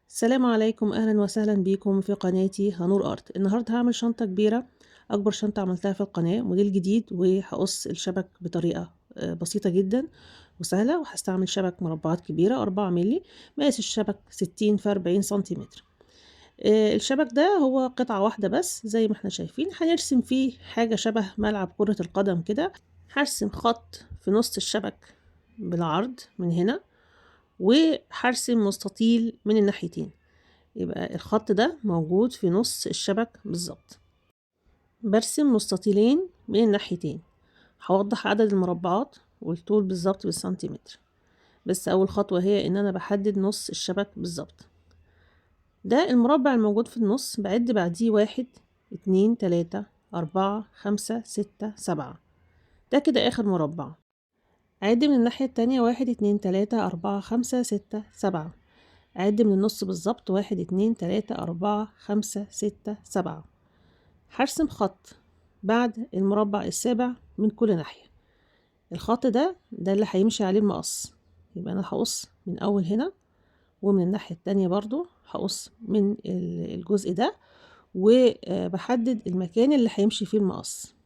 السلام عليكم، أهلا وسهلا بيكم في قناتي هنور أرت. النهاردة هعمل شنطة كبيرة، أكبر شنطة عملتها في القناة، موديل جديد، وهقص الشبك بطريقة بسيطة جدا وسهلة. وهستعمل شبك مربعات كبيرة 4 ملي. مقاس الشبك 60 في 40 سنتيمتر. الشبك ده هو قطعة واحدة بس زي ما احنا شايفين. هنرسم فيه حاجة شبه ملعب كرة القدم كده. هرسم خط في نص الشبك بالعرض من هنا، وهرسم مستطيل من الناحيتين. يبقى الخط ده موجود في نص الشبك بالظبط. برسم مستطيلين من الناحيتين. هوضح عدد المربعات والطول بالظبط بالسنتيمتر، بس أول خطوة هي إن أنا بحدد نص الشبك بالظبط. ده المربع الموجود في النص، بعد بعديه 1 2 3 4 5 6 7. ده كده آخر مربع. أعد من الناحية التانية 1 2 3 4 5 6 7. أعد من النص بالظبط 1 2 3 4 5 6 7. هرسم خط بعد المربع السابع من كل ناحية. الخط ده اللي هيمشي عليه المقص. يبقى أنا هقص من أول هنا، ومن الناحية التانية برضو هقص من الجزء ده، وبحدد المكان اللي هيمشي فيه المقص.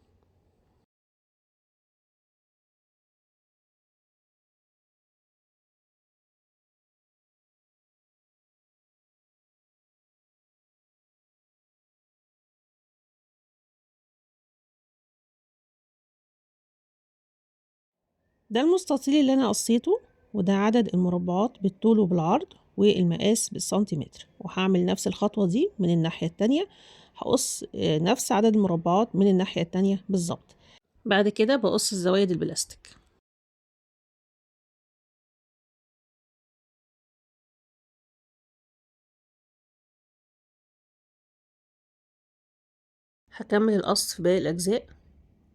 ده المستطيل اللي أنا قصيته، وده عدد المربعات بالطول وبالعرض، والمقاس بالسنتيمتر. وهعمل نفس الخطوة دي من الناحية التانية. هقص نفس عدد المربعات من الناحية التانية بالظبط. بعد كده بقص الزوايد البلاستيك. هكمل القص في باقي الأجزاء،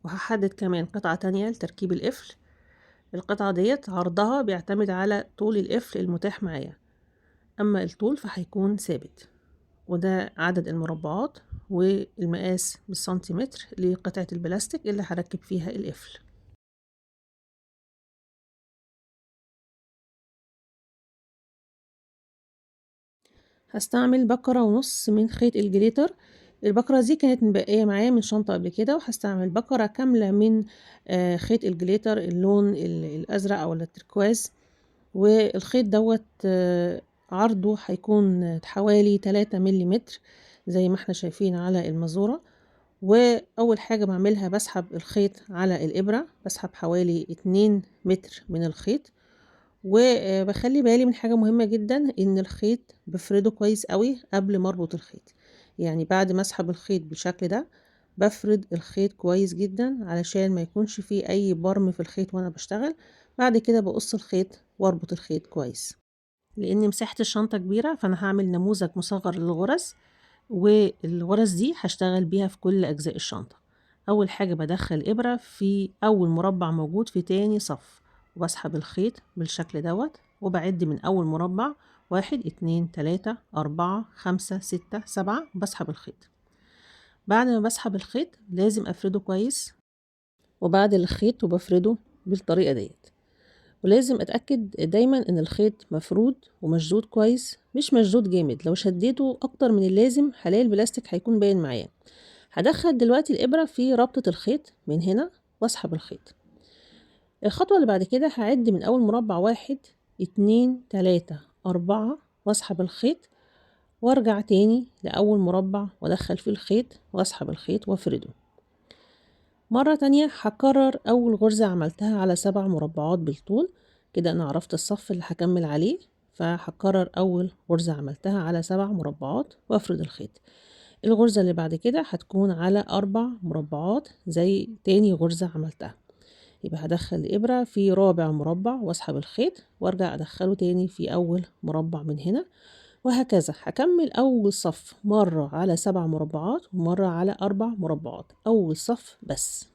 وهحدد كمان قطعة تانية لتركيب القفل. القطعة ديت عرضها بيعتمد على طول القفل المتاح معايا، أما الطول فهيكون ثابت. وده عدد المربعات والمقاس بالسنتيمتر لقطعة البلاستيك اللي هركب فيها القفل. هستعمل بكرة ونص من خيط الجليتر. البكرة دي كانت مبقية معايا من شنطة قبل كده، وهستعمل بكرة كاملة من خيط الجليتر اللون الأزرق أو التركواز. والخيط دوت عرضه هيكون حوالي 3 ملم زي ما احنا شايفين على المزورة. وأول حاجة بعملها بسحب الخيط على الإبرة، بسحب حوالي 2 متر من الخيط. وبخلي بالي من حاجة مهمة جدا، إن الخيط بفرده كويس قوي قبل ما أربط الخيط. يعني بعد ما أسحب الخيط بالشكل ده، بفرد الخيط كويس جدا علشان ما يكونش فيه أي برم في الخيط وأنا بشتغل. بعد كده بقص الخيط واربط الخيط كويس. لأن مساحة الشنطة كبيرة، فأنا هعمل نموذج مصغر للغرز، والغرز دي هشتغل بيها في كل أجزاء الشنطة. أول حاجة بدخل إبرة في أول مربع موجود في تاني صف، وبسحب الخيط بالشكل دوت، وبعد من أول مربع 1 2 3 4 5 6 7. بسحب الخيط. بعد ما بسحب الخيط لازم أفرده كويس، وبعد الخيط وبفرده بالطريقة ديت. ولازم اتأكد دايما ان الخيط مفرود ومشدود كويس، مش مشدود جامد. لو شديته اكتر من اللازم هلاقي البلاستيك هيكون باين معايا. هدخل دلوقتي الابرة في ربطة الخيط من هنا، واسحب الخيط. الخطوة اللي بعد كده هعد من اول مربع 1 2 3 4، واسحب الخيط، وارجع تاني لأول مربع وادخل فيه الخيط واسحب الخيط وافرده. مرة تانية هكرر أول غرزة عملتها على 7 مربعات بالطول. كده أنا عرفت الصف اللي هكمل عليه، فهكرر أول غرزة عملتها على 7 مربعات وأفرد الخيط. الغرزة اللي بعد كده هتكون على 4 مربعات زي تاني غرزة عملتها. يبقى هدخل الإبرة في رابع مربع وأسحب الخيط، وأرجع أدخله تاني في أول مربع من هنا، وهكذا. هكمل أول صف مرة على 7 مربعات، ومرة على 4 مربعات، أول صف بس.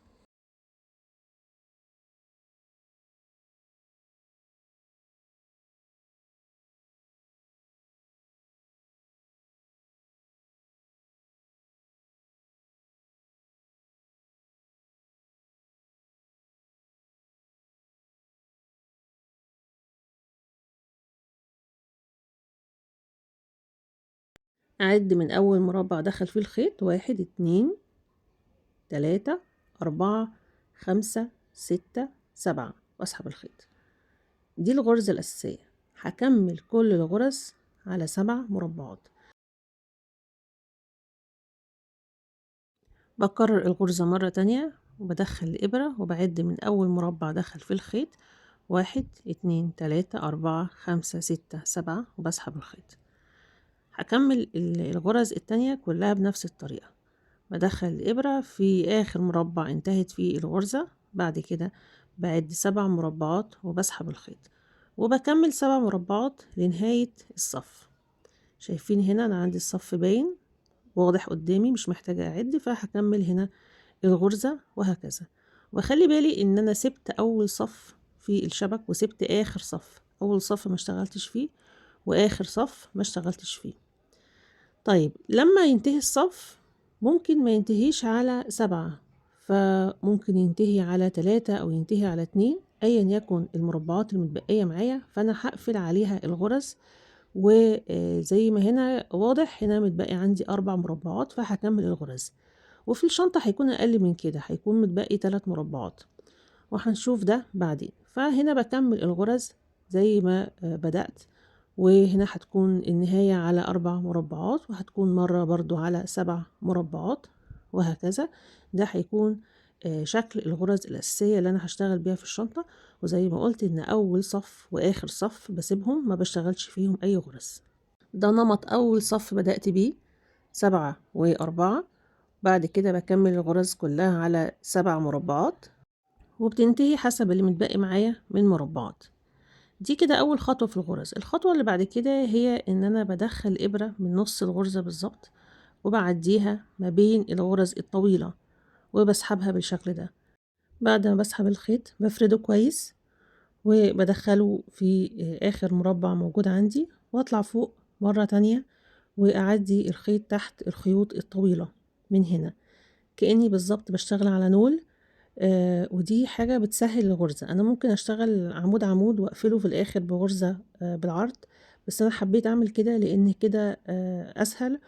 أعد من أول مربع دخل فيه الخيط 1 2 3 4 5 6 7 وأسحب الخيط. دي الغرزة الأساسية. هكمل كل الغرز على 7 مربعات. بكرر الغرزة مرة تانية وبدخل الإبرة وبعد من أول مربع دخل في الخيط 1 2 3 4 5 6 7 وبسحب الخيط. هكمل الغرز التانية كلها بنفس الطريقة. بدخل الإبرة في آخر مربع انتهت فيه الغرزة، بعد كده بعد 7 مربعات وبسحب الخيط وبكمل 7 مربعات لنهاية الصف. شايفين هنا أنا عندي الصف باين واضح قدامي، مش محتاجة أعد، فهكمل هنا الغرزة وهكذا. وخلي بالي إن أنا سبت أول صف في الشبك وسبت آخر صف. أول صف ما اشتغلتش فيه وآخر صف ما اشتغلتش فيه. طيب لما ينتهي الصف ممكن ما ينتهيش على 7، فممكن ينتهي على 3 أو ينتهي على 2 أيا يكن المربعات المتبقية معايا، فأنا هقفل عليها الغرز. وزي ما هنا واضح هنا متبقي عندي 4 مربعات فهكمل الغرز. وفي الشنطة هيكون أقل من كده، هيكون متبقي 3 مربعات وهنشوف ده بعدين. فهنا بكمل الغرز زي ما بدأت، وهنا هتكون النهاية على 4 مربعات وهتكون مرة برضو على 7 مربعات وهكذا. ده هيكون شكل الغرز الأساسية اللي أنا هشتغل بيها في الشنطة. وزي ما قلت إن أول صف وآخر صف بسيبهم ما بشتغلش فيهم أي غرز. ده نمط أول صف بدأت بيه 7 و4. بعد كده بكمل الغرز كلها على 7 مربعات وبتنتهي حسب اللي متبقي معايا من مربعات. دي كده أول خطوة في الغرز. الخطوة اللي بعد كده هي إن أنا بدخل إبرة من نص الغرزة بالظبط وبعديها ما بين الغرز الطويلة وبسحبها بالشكل ده. بعد ما بسحب الخيط بفرده كويس وبدخله في آخر مربع موجود عندي وأطلع فوق مرة تانية وأعدي الخيط تحت الخيوط الطويلة من هنا كأني بالظبط بشتغل على نول. ودي حاجة بتسهل الغرزة. أنا ممكن أشتغل عمود عمود وأقفله في الآخر بغرزة بالعرض، بس أنا حبيت أعمل كده لأن كده أسهل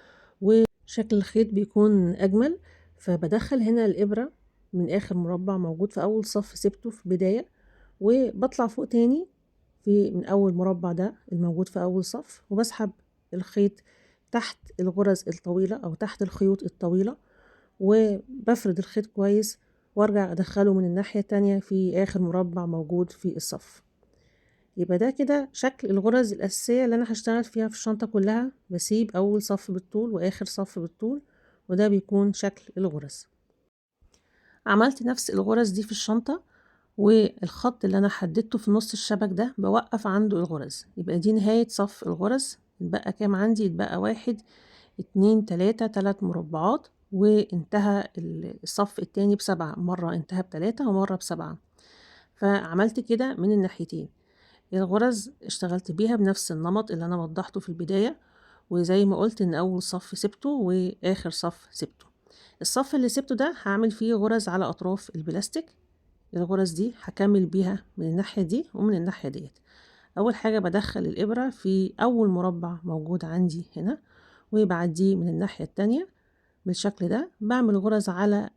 وشكل الخيط بيكون أجمل. فبدخل هنا الإبرة من آخر مربع موجود في أول صف سبته في بداية، وبطلع فوق تاني من أول مربع ده الموجود في أول صف وبسحب الخيط تحت الغرز الطويلة أو تحت الخيوط الطويلة وبفرد الخيط كويس وارجع ادخله من الناحية التانية في اخر مربع موجود في الصف. يبقى ده كده شكل الغرز الاساسية اللي انا هشتغل فيها في الشنطة كلها. بسيب اول صف بالطول واخر صف بالطول وده بيكون شكل الغرز. عملت نفس الغرز دي في الشنطة والخط اللي انا حددته في نص الشبك ده بوقف عنده الغرز. يبقى دي نهاية صف الغرز. يتبقى كام عندي؟ يتبقى 1 2 3 3 مربعات وانتهى الصف التاني ب7. مرة انتهى ب3 ومرة ب7. فعملت كده من الناحيتين. الغرز اشتغلت بيها بنفس النمط اللي انا وضحته في البداية، وزي ما قلت ان اول صف سبته واخر صف سبته. الصف اللي سبته ده هعمل فيه غرز على اطراف البلاستيك. الغرز دي هكمل بيها من الناحية دي ومن الناحية ديت. اول حاجة بدخل الابرة في اول مربع موجود عندي هنا وبعديه من الناحية التانية بالشكل ده. بعمل غرز على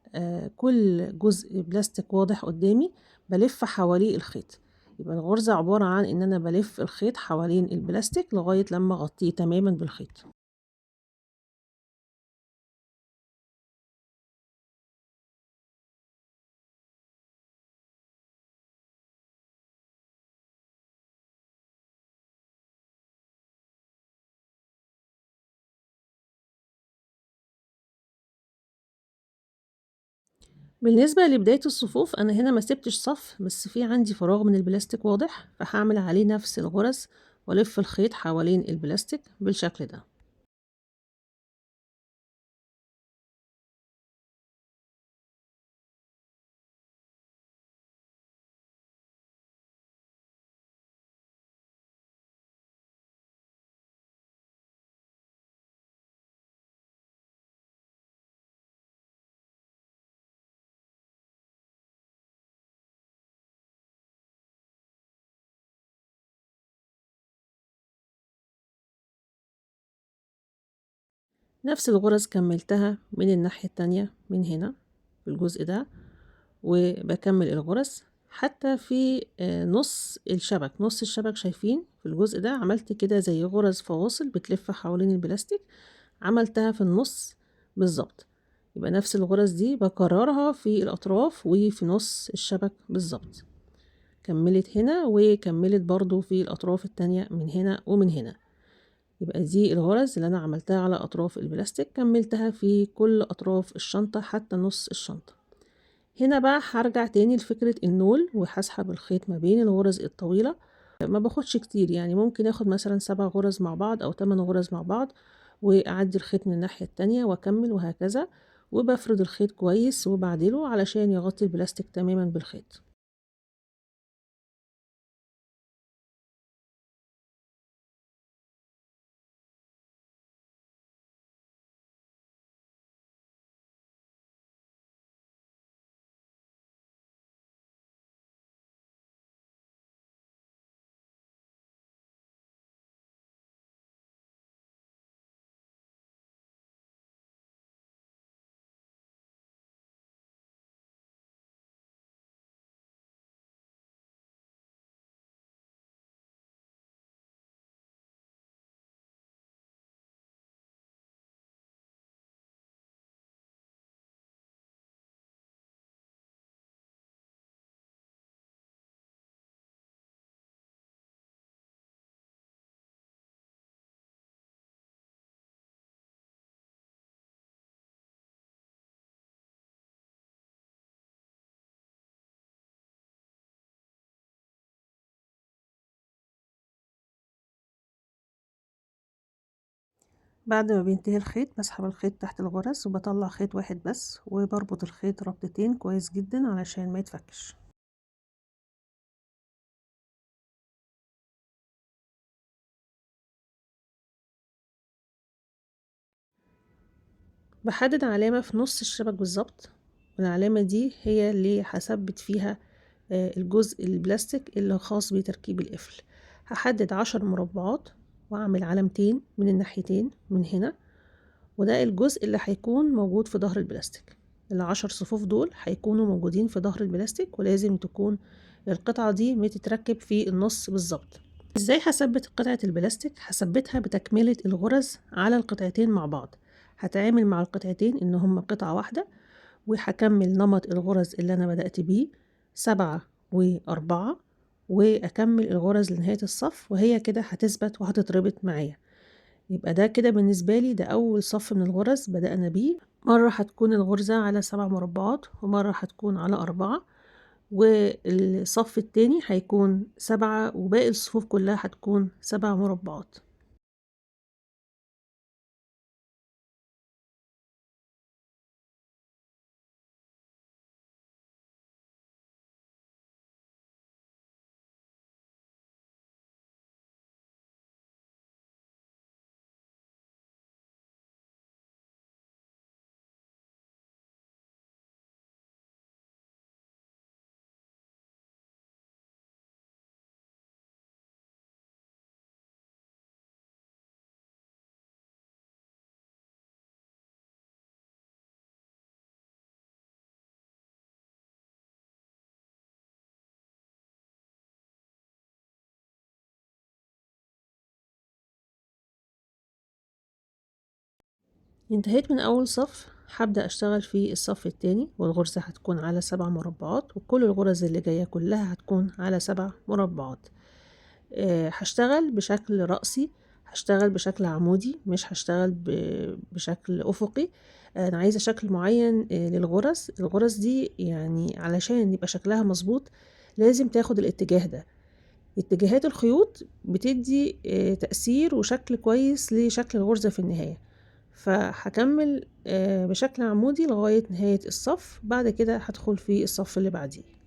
كل جزء بلاستيك واضح قدامي بلف حواليه الخيط. يبقى الغرزة عبارة عن ان انا بلف الخيط حوالين البلاستيك لغاية لما اغطيه تماما بالخيط. بالنسبة لبداية الصفوف انا هنا ما سبتش صف، بس في عندي فراغ من البلاستيك واضح، فهعمل عليه نفس الغرز والف الخيط حوالين البلاستيك بالشكل ده. نفس الغرز كملتها من الناحية التانية من هنا في الجزء ده، وبكمل الغرز حتى في نص الشبك شايفين في الجزء ده عملت كده زي غرز فواصل بتلف حوالين البلاستيك، عملتها في النص بالظبط. يبقى نفس الغرز دي بكررها في الأطراف وفي نص الشبك بالظبط. كملت هنا وكملت برضو في الأطراف التانية من هنا ومن هنا. يبقى دي الغرز اللي أنا عملتها على أطراف البلاستيك، كملتها في كل أطراف الشنطة حتى نص الشنطة. هنا بقى هرجع تاني لفكرة النول، وهسحب الخيط ما بين الغرز الطويلة. ما باخدش كتير، يعني ممكن اخد مثلا 7 غرز مع بعض او 8 غرز مع بعض، واعدي الخيط من الناحية التانية واكمل وهكذا. وبفرد الخيط كويس وبعدله علشان يغطي البلاستيك تماما بالخيط. بعد ما بينتهي الخيط بسحب الخيط تحت الغرز وبطلع خيط واحد بس، وبربط الخيط ربطتين كويس جدا علشان ما يتفكش. بحدد علامة في نص الشبك بالظبط، والعلامة دي هي اللي هثبت فيها الجزء البلاستيك اللي خاص بتركيب القفل. هحدد 10 مربعات واعمل علامتين من الناحيتين من هنا، وده الجزء اللي هيكون موجود في ظهر البلاستيك. ال10 صفوف دول هيكونوا موجودين في ظهر البلاستيك، ولازم تكون القطعة دي متتركب في النص بالظبط. ازاي هثبت قطعة البلاستيك؟ هثبتها بتكملة الغرز على القطعتين مع بعض. هتعامل مع القطعتين ان هما قطعة واحدة، وهكمل نمط الغرز اللي انا بدأت بيه 7 و4، واكمل الغرز لنهاية الصف، وهي كده هتثبت وهتتربط معايا. يبقى ده كده بالنسبة لي ده اول صف من الغرز بدأنا بيه. مرة هتكون الغرزة على 7 مربعات، ومرة هتكون على 4، والصف التاني هيكون 7، وباقي الصفوف كلها هتكون 7 مربعات. انتهيت من اول صف، هبدأ اشتغل في الصف التاني، والغرزة هتكون على 7 مربعات، وكل الغرز اللي جاية كلها هتكون على 7 مربعات. هشتغل بشكل رأسي، هشتغل بشكل عمودي، مش هشتغل بشكل أفقي. أنا عايزة شكل معين للغرز. الغرز دي يعني علشان يبقى شكلها مظبوط لازم تاخد الاتجاه ده. اتجاهات الخيوط بتدي تأثير وشكل كويس لشكل الغرزة في النهاية. فهكمل بشكل عمودي لغاية نهاية الصف، بعد كده هدخل في الصف اللي بعديه.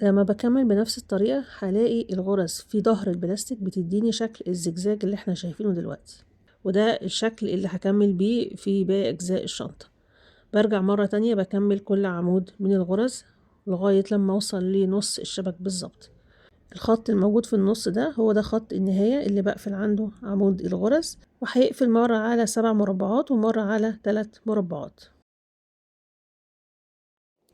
لما بكمل بنفس الطريقة هلاقي الغرز في ظهر البلاستيك بتديني شكل الزجزاج اللي احنا شايفينه دلوقتي، وده الشكل اللي هكمل بيه في باقي أجزاء الشنطة. برجع مرة تانية بكمل كل عمود من الغرز لغاية لما أوصل لنص الشبك بالظبط. الخط الموجود في النص ده هو ده خط النهاية اللي بقفل عنده عمود الغرز، وهيقفل مرة على 7 مربعات ومرة على 3 مربعات.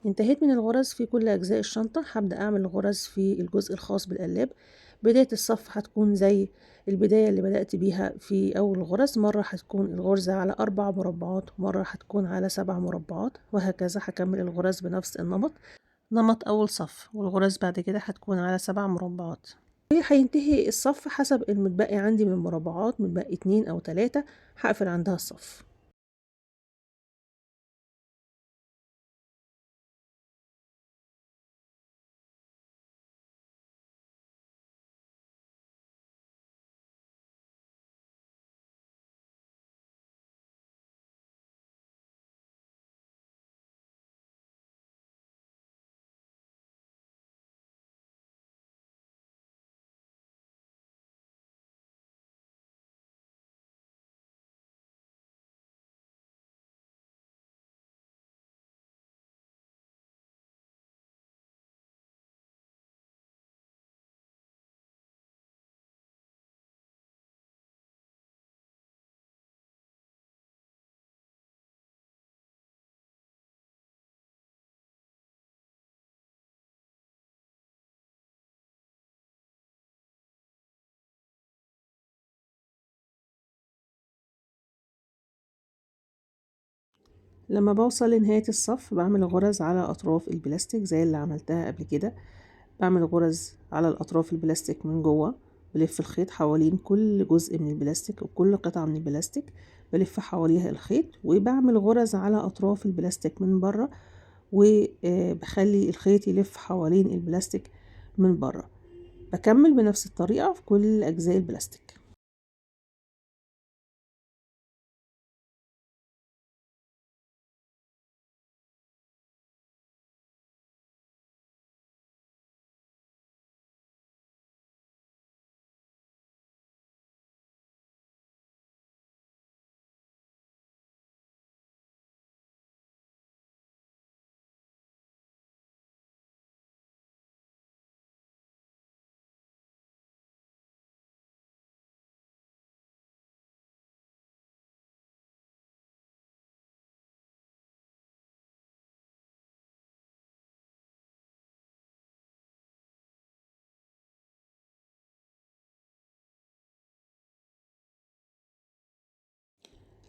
انتهيت من الغرز في كل أجزاء الشنطة. هبدأ أعمل غرز في الجزء الخاص بالقلاب. بداية الصف هتكون زي البداية اللي بدأت بيها في أول غرز، مرة هتكون الغرزة على 4 مربعات ومرة هتكون على 7 مربعات، وهكذا هكمل الغرز بنفس النمط، نمط أول صف، والغرز بعد كده هتكون على 7 مربعات. وهينتهي الصف حسب المتبقي عندي من المربعات، متبقي 2 أو 3 هقفل عندها الصف. لما بوصل لنهاية الصف بعمل غرز على أطراف البلاستيك زي اللي عملتها قبل كده. بعمل غرز على الأطراف البلاستيك من جوه، بلف الخيط حوالين كل جزء من البلاستيك وكل قطعة من البلاستيك، بلف حواليها الخيط، وبعمل غرز على أطراف البلاستيك من بره، وبخلي الخيط يلف حوالين البلاستيك من بره. بكمل بنفس الطريقة في كل أجزاء البلاستيك.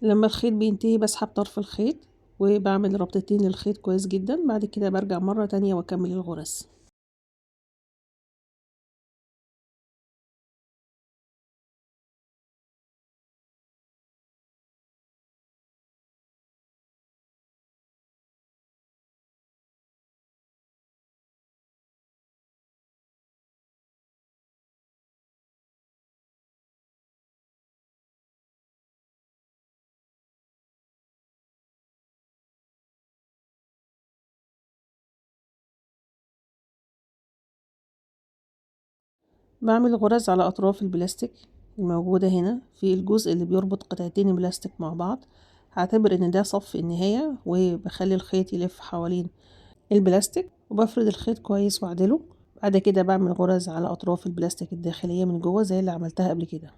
لما الخيط بينتهي بسحب طرف الخيط وبعمل ربطتين للخيط كويس جدا، بعد كده برجع مرة تانية واكمل الغرز. بعمل غرز على أطراف البلاستيك الموجودة هنا في الجزء اللي بيربط قطعتين بلاستيك مع بعض. هعتبر ان ده صف النهاية، وبخلي الخيط يلف حوالين البلاستيك وبفرد الخيط كويس واعدله. بعد كده بعمل غرز على أطراف البلاستيك الداخلية من جوه زي اللي عملتها قبل كده.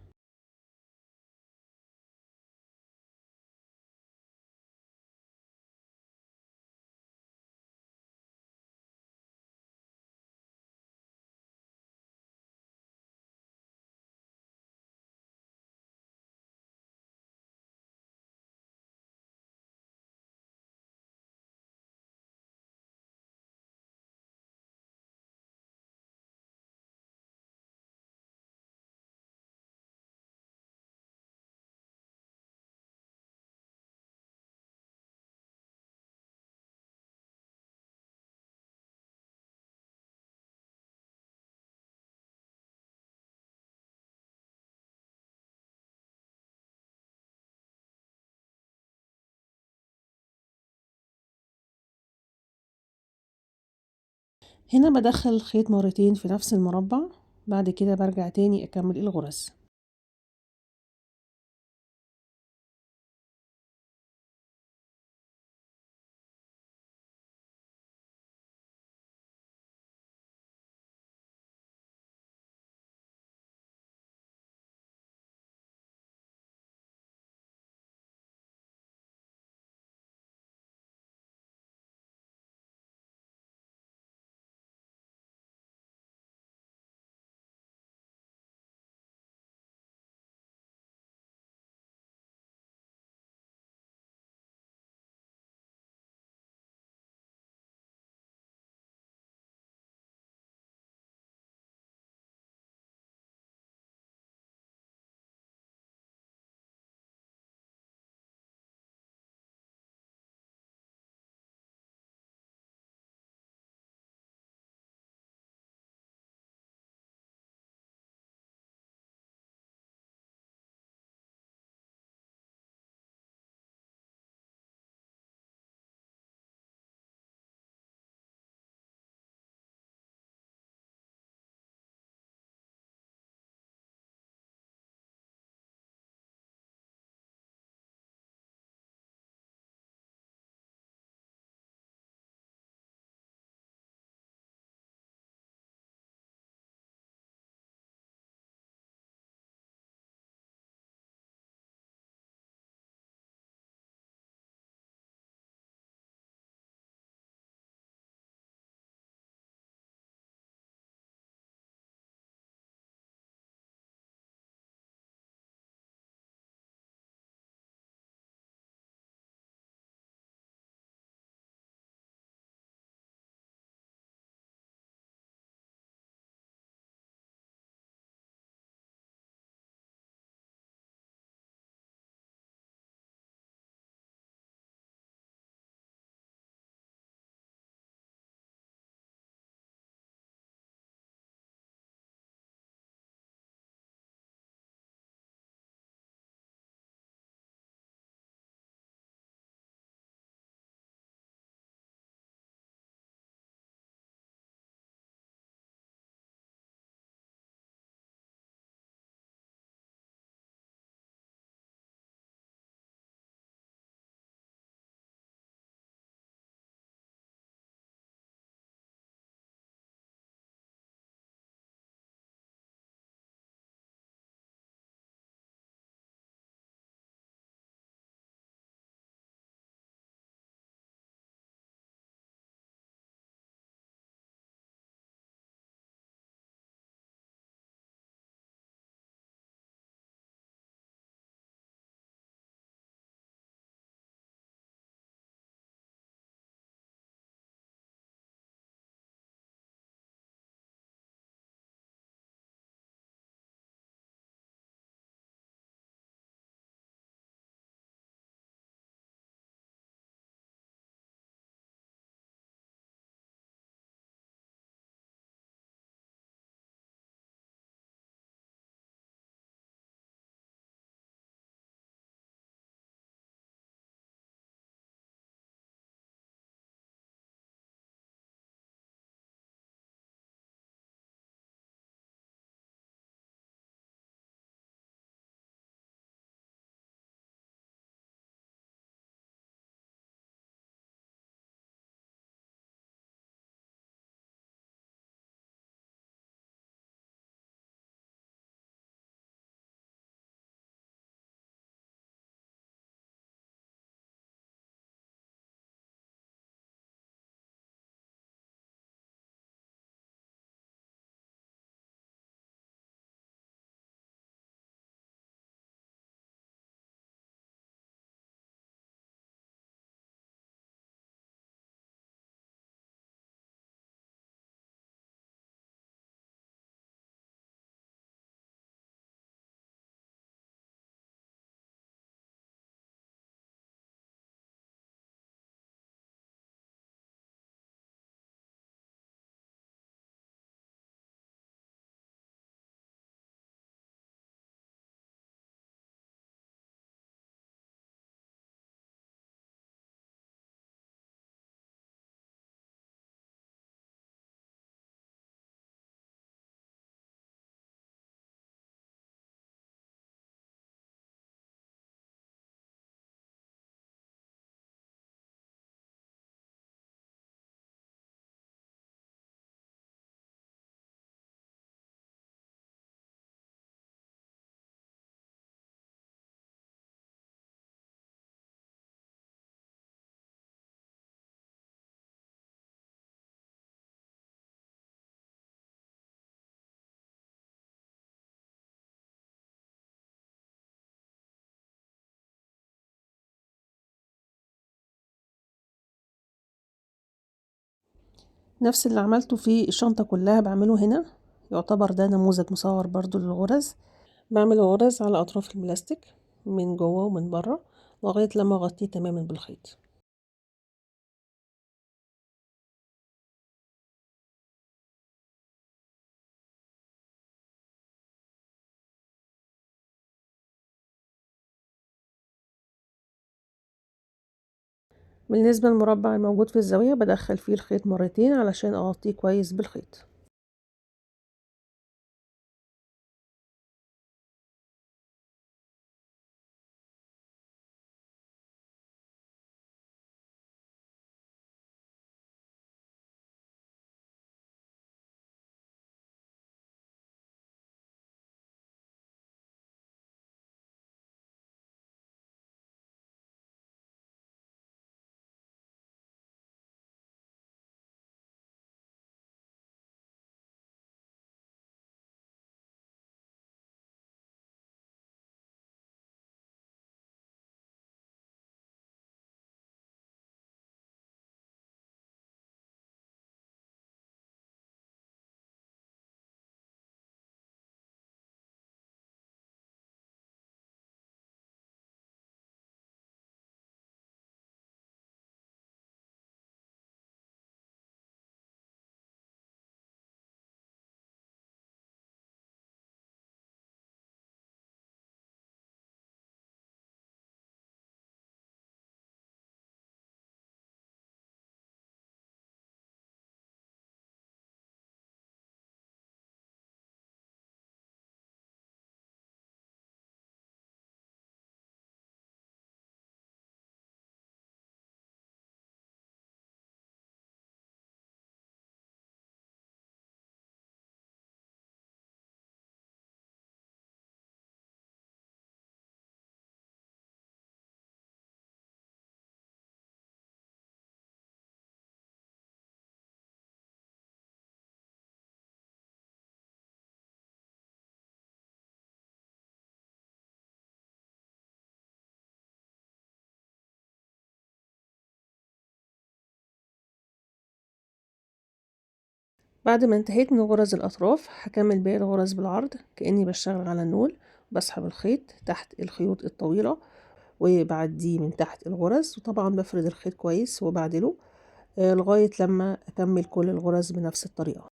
هنا بدخل الخيط مرتين في نفس المربع، بعد كده برجع تاني اكمل الغرز. نفس اللي عملته في الشنطة كلها بعمله هنا، يعتبر ده نموذج مصور برضو للغرز. بعمل غرز على أطراف البلاستيك من جوه ومن بره لغاية لما أغطيه تماما بالخيط. بالنسبة للمربع الموجود في الزاوية بدخل فيه الخيط مرتين علشان أغطيه كويس بالخيط. بعد ما انتهيت من غرز الأطراف هكمل باقي الغرز بالعرض كأني بشتغل على النول. بسحب الخيط تحت الخيوط الطويلة وبعديه من تحت الغرز، وطبعا بفرد الخيط كويس وبعدله لغاية لما أكمل كل الغرز بنفس الطريقة.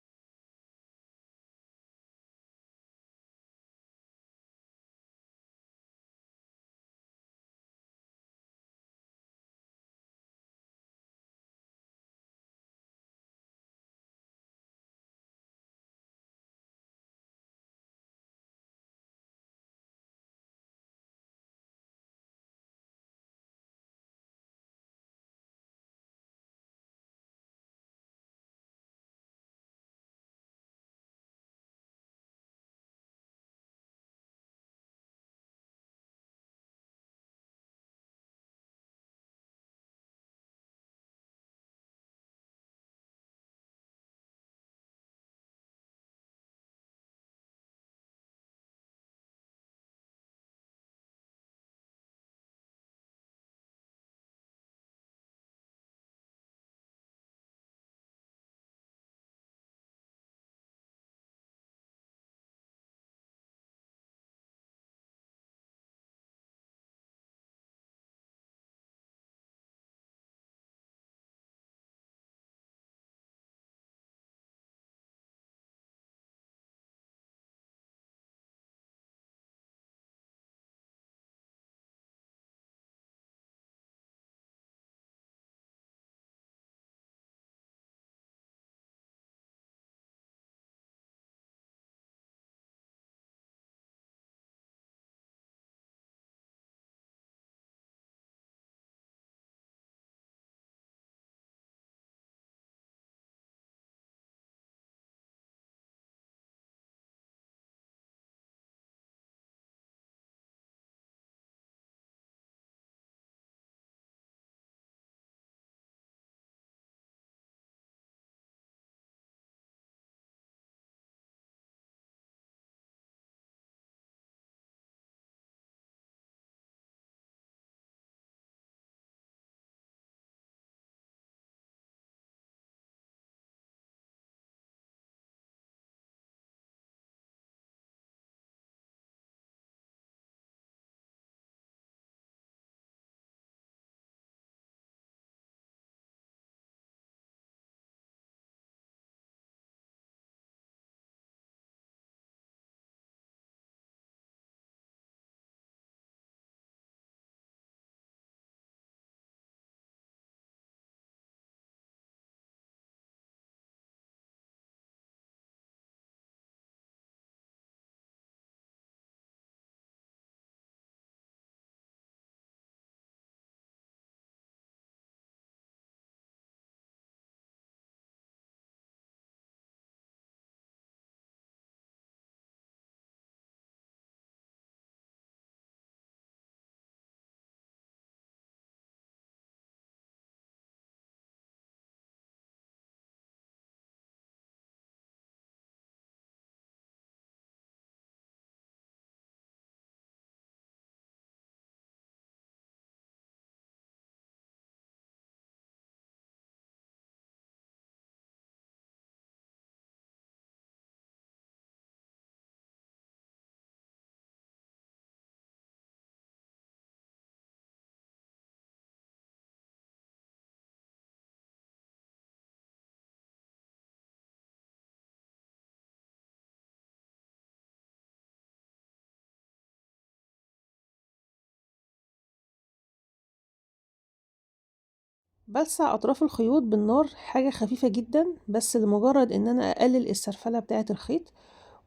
بلسع أطراف الخيوط بالنار حاجة خفيفة جدًا، بس لمجرد إن أنا أقلل السرفلة بتاعة الخيط،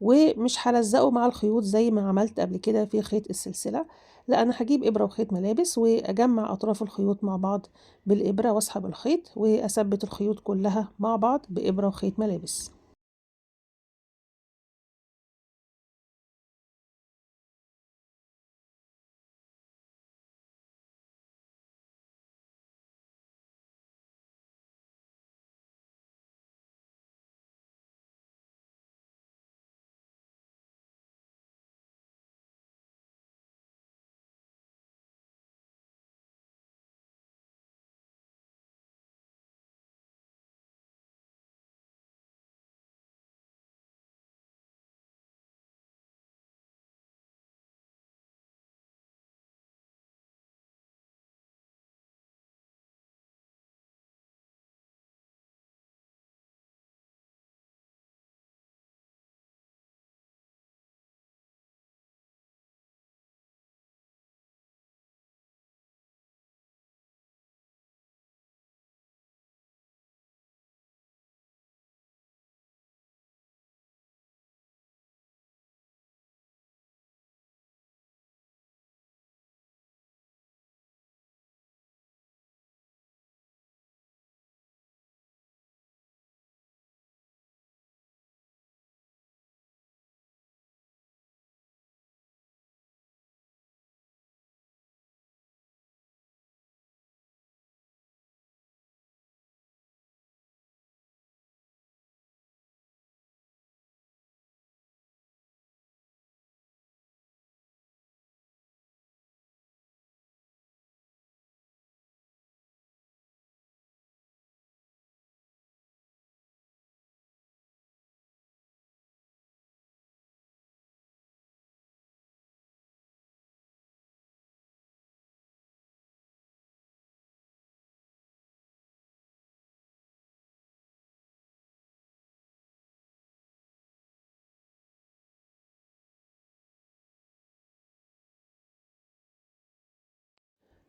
ومش هالزقه مع الخيوط زي ما عملت قبل كده في خيط السلسلة، لأ أنا هاجيب إبرة وخيط ملابس وأجمّع أطراف الخيوط مع بعض بالإبرة وأسحب الخيط، وأثبّت الخيوط كلها مع بعض بإبرة وخيط ملابس.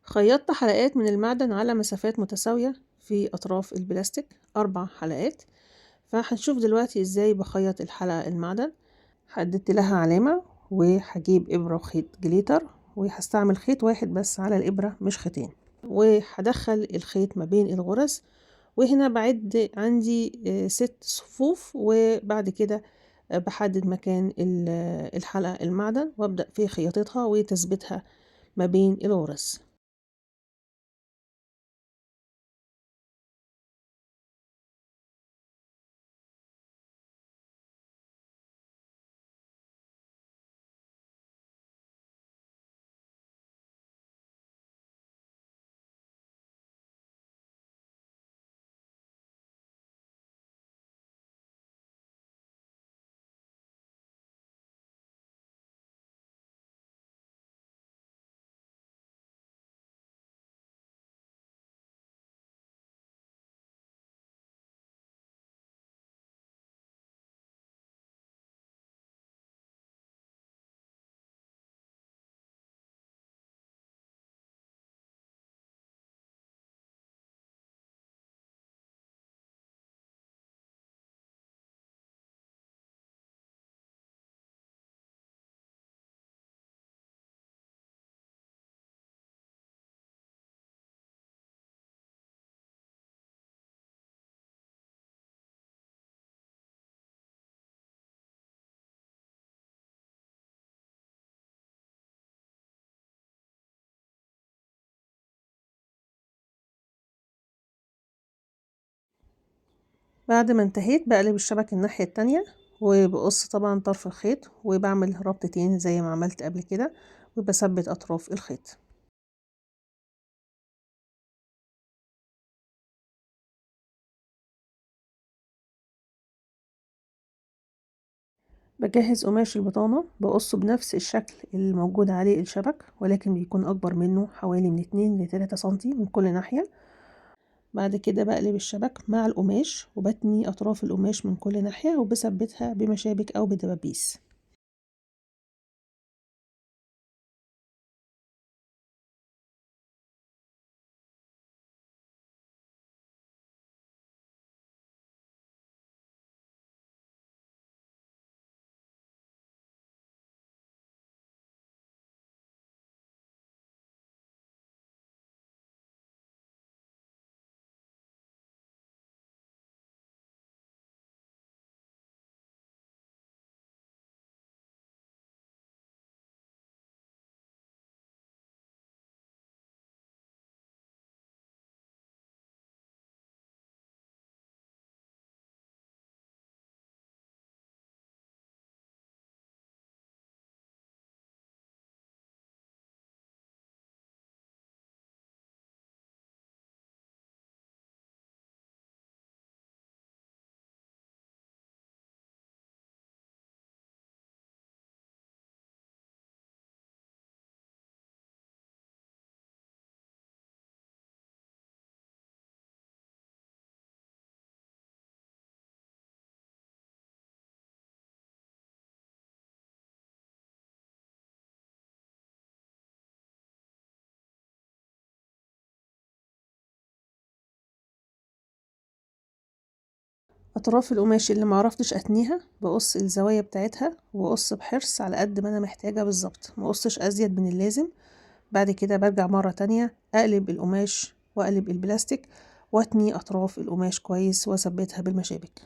خيطت حلقات من المعدن على مسافات متساوية في أطراف البلاستيك 4 حلقات، فهنشوف دلوقتي ازاي بخيط الحلقة المعدن. حددت لها علامة وهجيب إبرة وخيط جليتر، وهستعمل خيط واحد بس على الإبرة مش خيطين، وهدخل الخيط ما بين الغرز، وهنا بعد عندي 6 صفوف، وبعد كده بحدد مكان الحلقة المعدن وابدأ في خياطتها وتثبيتها ما بين الغرز. بعد ما انتهيت بقلب الشبكة الناحية التانية، وبقص طبعا طرف الخيط وبعمل ربطتين زي ما عملت قبل كده، وبثبت أطراف الخيط. بجهز قماش البطانة بقصه بنفس الشكل اللي موجود عليه الشبك، ولكن بيكون أكبر منه حوالي من 2 ل3 سنتي من كل ناحية. بعد كده بقلب الشبك مع القماش وبتني أطراف القماش من كل ناحية، وبثبتها بمشابك أو بدبابيس. أطراف القماش اللي معرفتش أتنيها بقص الزوايا بتاعتها، وبقص بحرص على قد ما أنا محتاجة بالظبط، مقصش أزيد من اللازم. بعد كده برجع مرة تانية أقلب القماش وأقلب البلاستيك وأتني أطراف القماش كويس وأثبتها بالمشابك.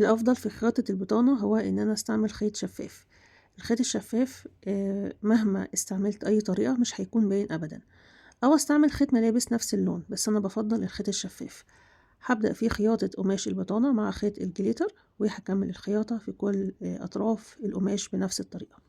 الأفضل في خياطة البطانة هو إن أنا أستعمل خيط شفاف. الخيط الشفاف مهما استعملت أي طريقة مش هيكون باين أبدا، أو أستعمل خيط ملابس نفس اللون، بس أنا بفضل الخيط الشفاف. هبدأ في خياطة قماش البطانة مع خيط الجليتر، وهكمل الخياطة في كل أطراف القماش بنفس الطريقة.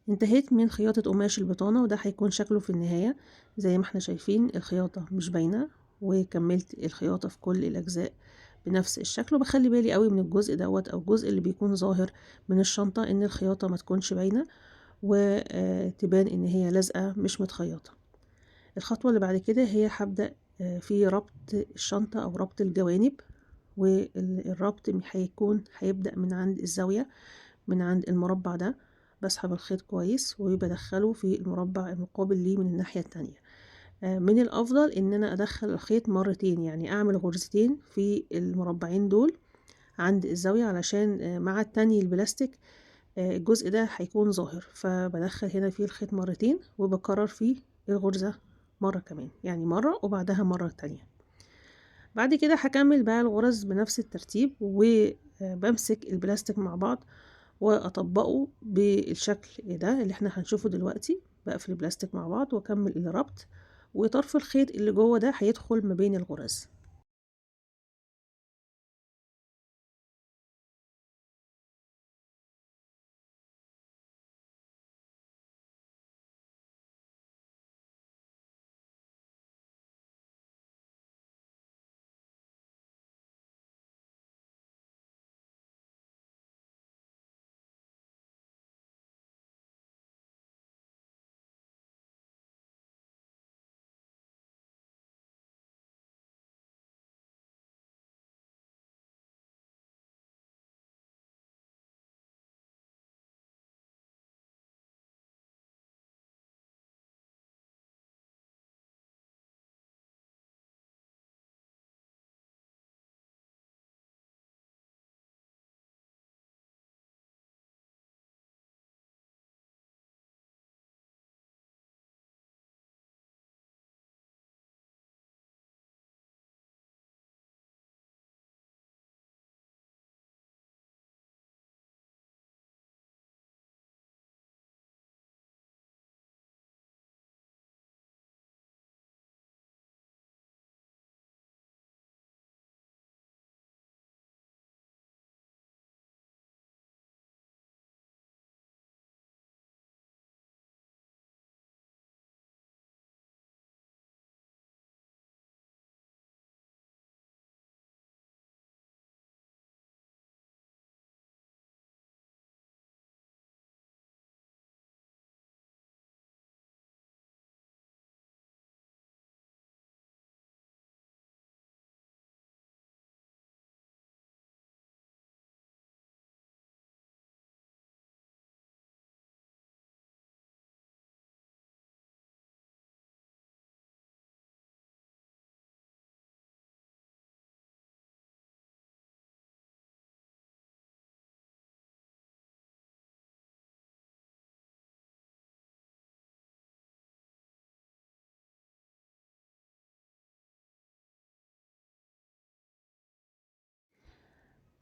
انتهيت من خياطة قماش البطانة، وده هيكون شكله في النهاية. زي ما احنا شايفين الخياطة مش باينة، وكملت الخياطة في كل الأجزاء بنفس الشكل. وبخلي بالي قوي من الجزء دوت أو الجزء اللي بيكون ظاهر من الشنطة، إن الخياطة ما تكونش باينة وتبان إن هي لازقة مش متخيطة. الخطوة اللي بعد كده هي هبدأ في ربط الشنطة أو ربط الجوانب. والربط هيبدأ من عند الزاوية، من عند المربع ده. بسحب الخيط كويس وبدخله في المربع المقابل ليه من الناحية التانية. من الأفضل إن أنا أدخل الخيط مرتين، يعني أعمل غرزتين في المربعين دول عند الزاوية، علشان مع التاني البلاستيك الجزء ده هيكون ظاهر. فبدخل هنا فيه الخيط مرتين، وبكرر فيه الغرزة مرة كمان، يعني مرة وبعدها مرة تانية. بعد كده هكمل بقى الغرز بنفس الترتيب، وبمسك البلاستيك مع بعض واطبقه بالشكل ده اللي احنا هنشوفه دلوقتي. بقفل البلاستيك مع بعض واكمل الربط، وطرف الخيط اللي جوه ده هيدخل ما بين الغرز.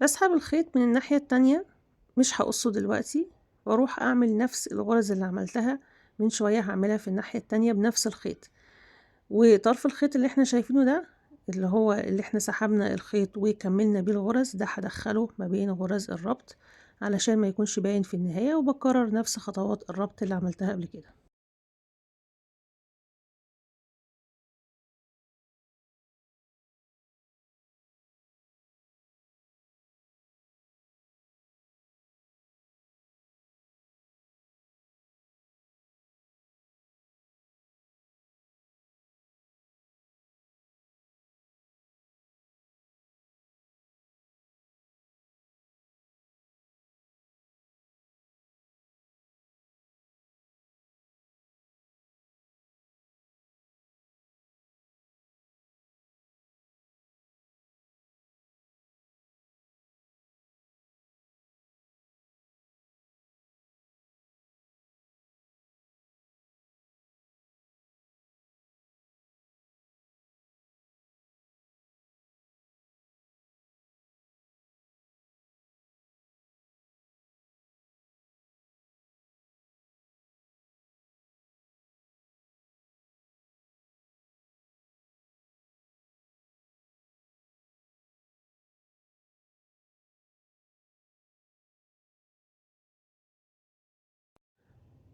بسحب الخيط من الناحية التانية، مش هقصه دلوقتي، واروح اعمل نفس الغرز اللي عملتها من شوية هعملها في الناحية التانية بنفس الخيط. وطرف الخيط اللي احنا شايفينه ده، اللي هو اللي احنا سحبنا الخيط وكملنا بيه الغرز، ده هدخله ما بين غرز الربط علشان ما يكونش باين في النهاية، وبكرر نفس خطوات الربط اللي عملتها قبل كده.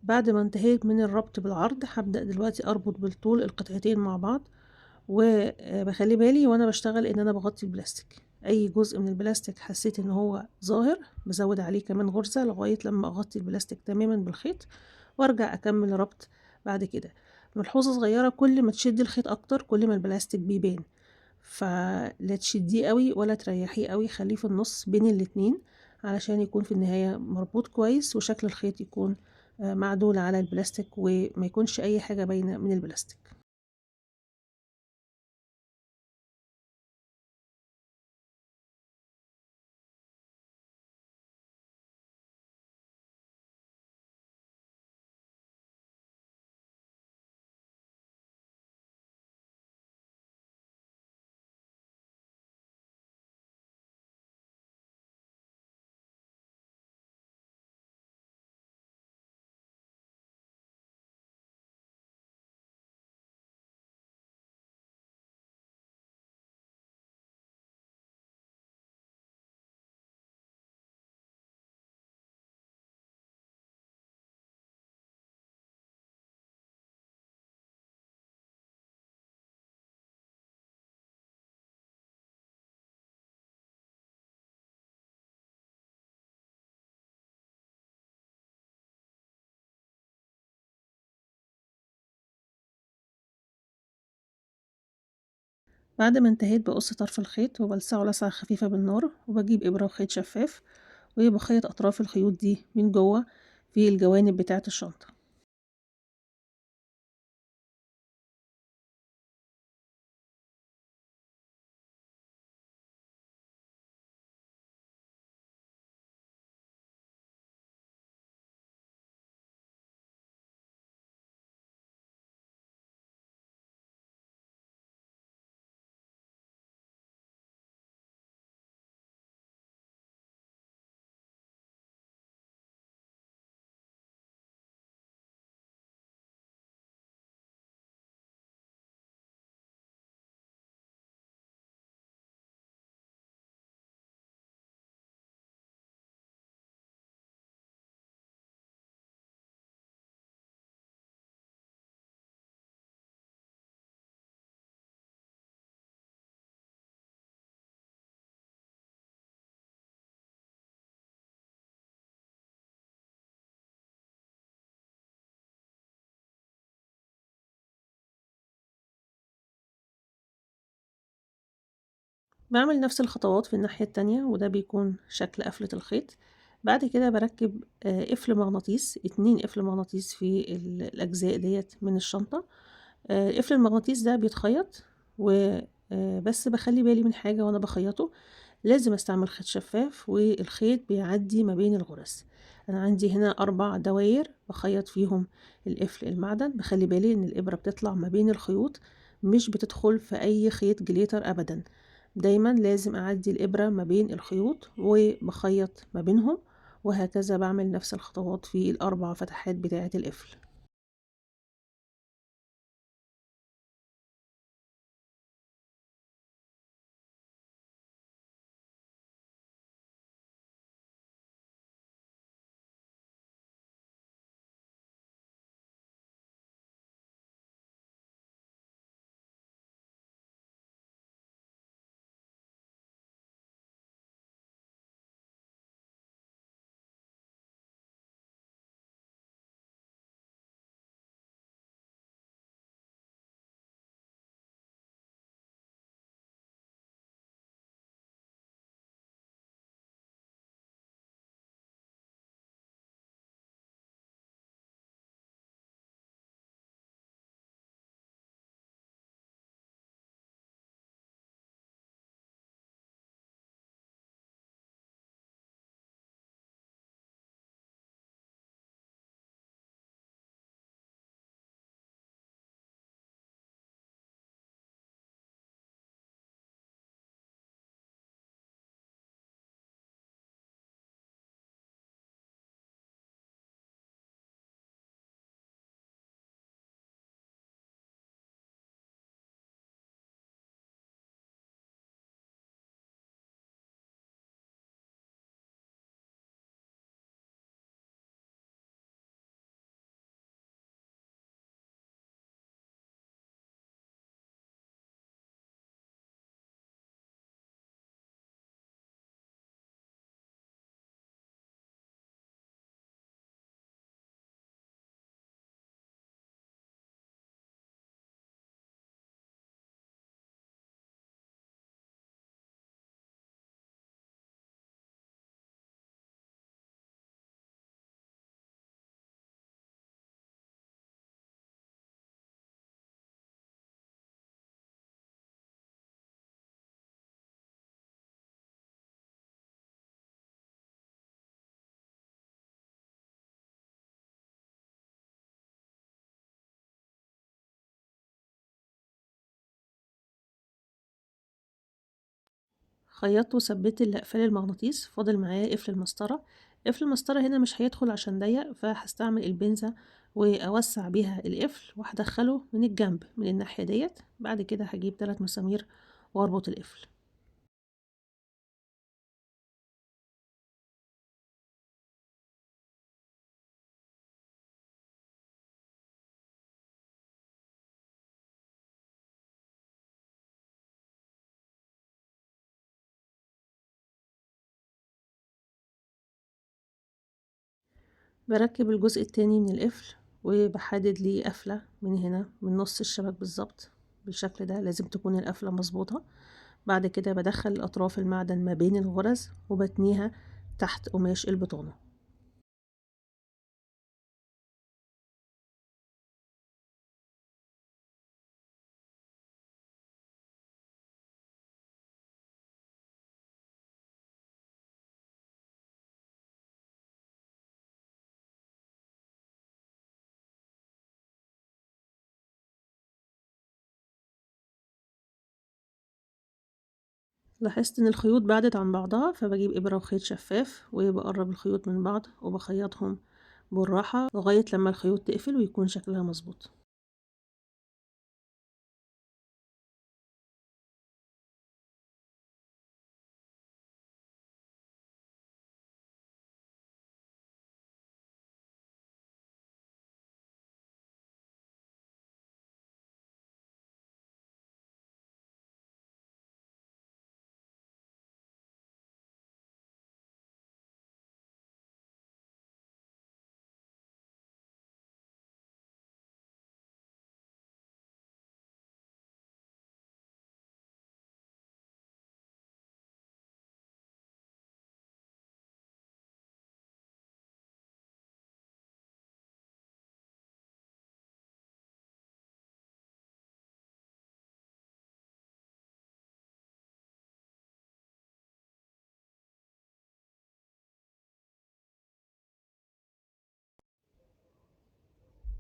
بعد ما انتهيت من الربط بالعرض، هبدأ دلوقتي اربط بالطول القطعتين مع بعض، وبخلي بالي وانا بشتغل ان انا بغطي البلاستيك. اي جزء من البلاستيك حسيت ان هو ظاهر بزود عليه كمان غرزة لغاية لما اغطي البلاستيك تماما بالخيط، وارجع اكمل ربط بعد كده. ملحوظة صغيرة، كل ما تشدي الخيط اكتر كل ما البلاستيك بيبان، فلا تشديه قوي ولا تريحيه قوي، خليه في النص بين الاتنين علشان يكون في النهاية مربوط كويس، وشكل الخيط يكون معدول على البلاستيك، وما يكونش اي حاجة باينة من البلاستيك. بعد ما انتهيت بقص طرف الخيط وبلسعه لسعة خفيفة بالنار، وبجيب إبرة وخيط شفاف وبخيط أطراف الخيوط دي من جوه في الجوانب بتاعة الشنطة. بعمل نفس الخطوات في الناحية التانية، وده بيكون شكل قفلة الخيط. بعد كده بركب قفل مغناطيس، 2 قفل مغناطيس في الأجزاء ديت من الشنطة. قفل المغناطيس ده بيتخيط، بس بخلي بالي من حاجة وانا بخيطه، لازم استعمل خيط شفاف والخيط بيعدي ما بين الغرز. انا عندي هنا 4 دواير بخيط فيهم القفل المعدن، بخلي بالي ان الابرة بتطلع ما بين الخيوط، مش بتدخل في اي خيط جليتر ابدا، دايما لازم أعدي الإبرة ما بين الخيوط وبخيط ما بينهم، وهكذا بعمل نفس الخطوات في الأربع فتحات بتاعة القفل. خيطت وثبت الأقفال المغناطيس، فاضل معايا قفل المسطرة. قفل المسطرة هنا مش هيدخل عشان ضيق، فهستعمل البنزة وأوسع بيها القفل وهدخله من الجنب من الناحية ديت. بعد كده هجيب 3 مسامير واربط القفل. بركب الجزء التاني من القفل وبحدد ليه قفلة من هنا من نص الشبك بالظبط بالشكل ده، لازم تكون القفلة مظبوطة. بعد كده بدخل أطراف المعدن ما بين الغرز وبتنيها تحت قماش البطانة. لاحظت ان الخيوط بعدت عن بعضها، فبجيب ابرة وخيط شفاف وبقرب الخيوط من بعض وبخيطهم بالراحة لغاية لما الخيوط تقفل ويكون شكلها مظبوط.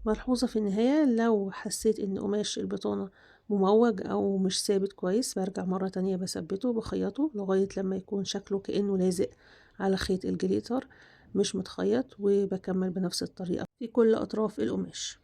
ملحوظة في النهاية، لو حسيت ان قماش البطانة مموج أو مش ثابت كويس بارجع مرة تانية باثبته باخيطه لغاية لما يكون شكله كأنه لازق على خيط الجليتر مش متخيط، وباكمل بنفس الطريقة في كل أطراف القماش.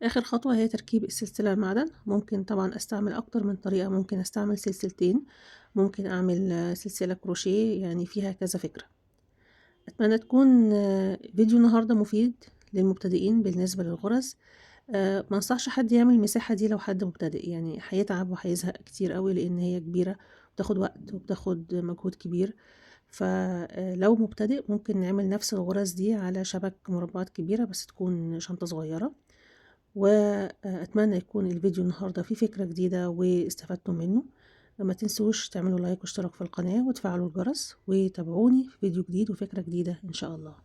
آخر خطوة هي تركيب السلسلة المعدن، ممكن طبعًا أستعمل أكتر من طريقة، ممكن أستعمل سلسلتين، ممكن أعمل سلسلة كروشيه، يعني فيها كذا فكرة. أتمنى تكون فيديو النهارده مفيد للمبتدئين بالنسبة للغرز. ما انصحش حد يعمل المساحة دي لو حد مبتدئ، يعني هيتعب وهيزهق كتير أوي لأن هي كبيرة وبتاخد وقت وبتاخد مجهود كبير. فلو مبتدئ ممكن نعمل نفس الغرز دي على شبك مربعات كبيرة بس تكون شنطة صغيرة. وأتمنى يكون الفيديو النهاردة فيه فكرة جديدة واستفدتم منه. ما تنسوش تعملوا لايك واشتراك في القناة وتفعلوا الجرس وتابعوني في فيديو جديد وفكرة جديدة إن شاء الله.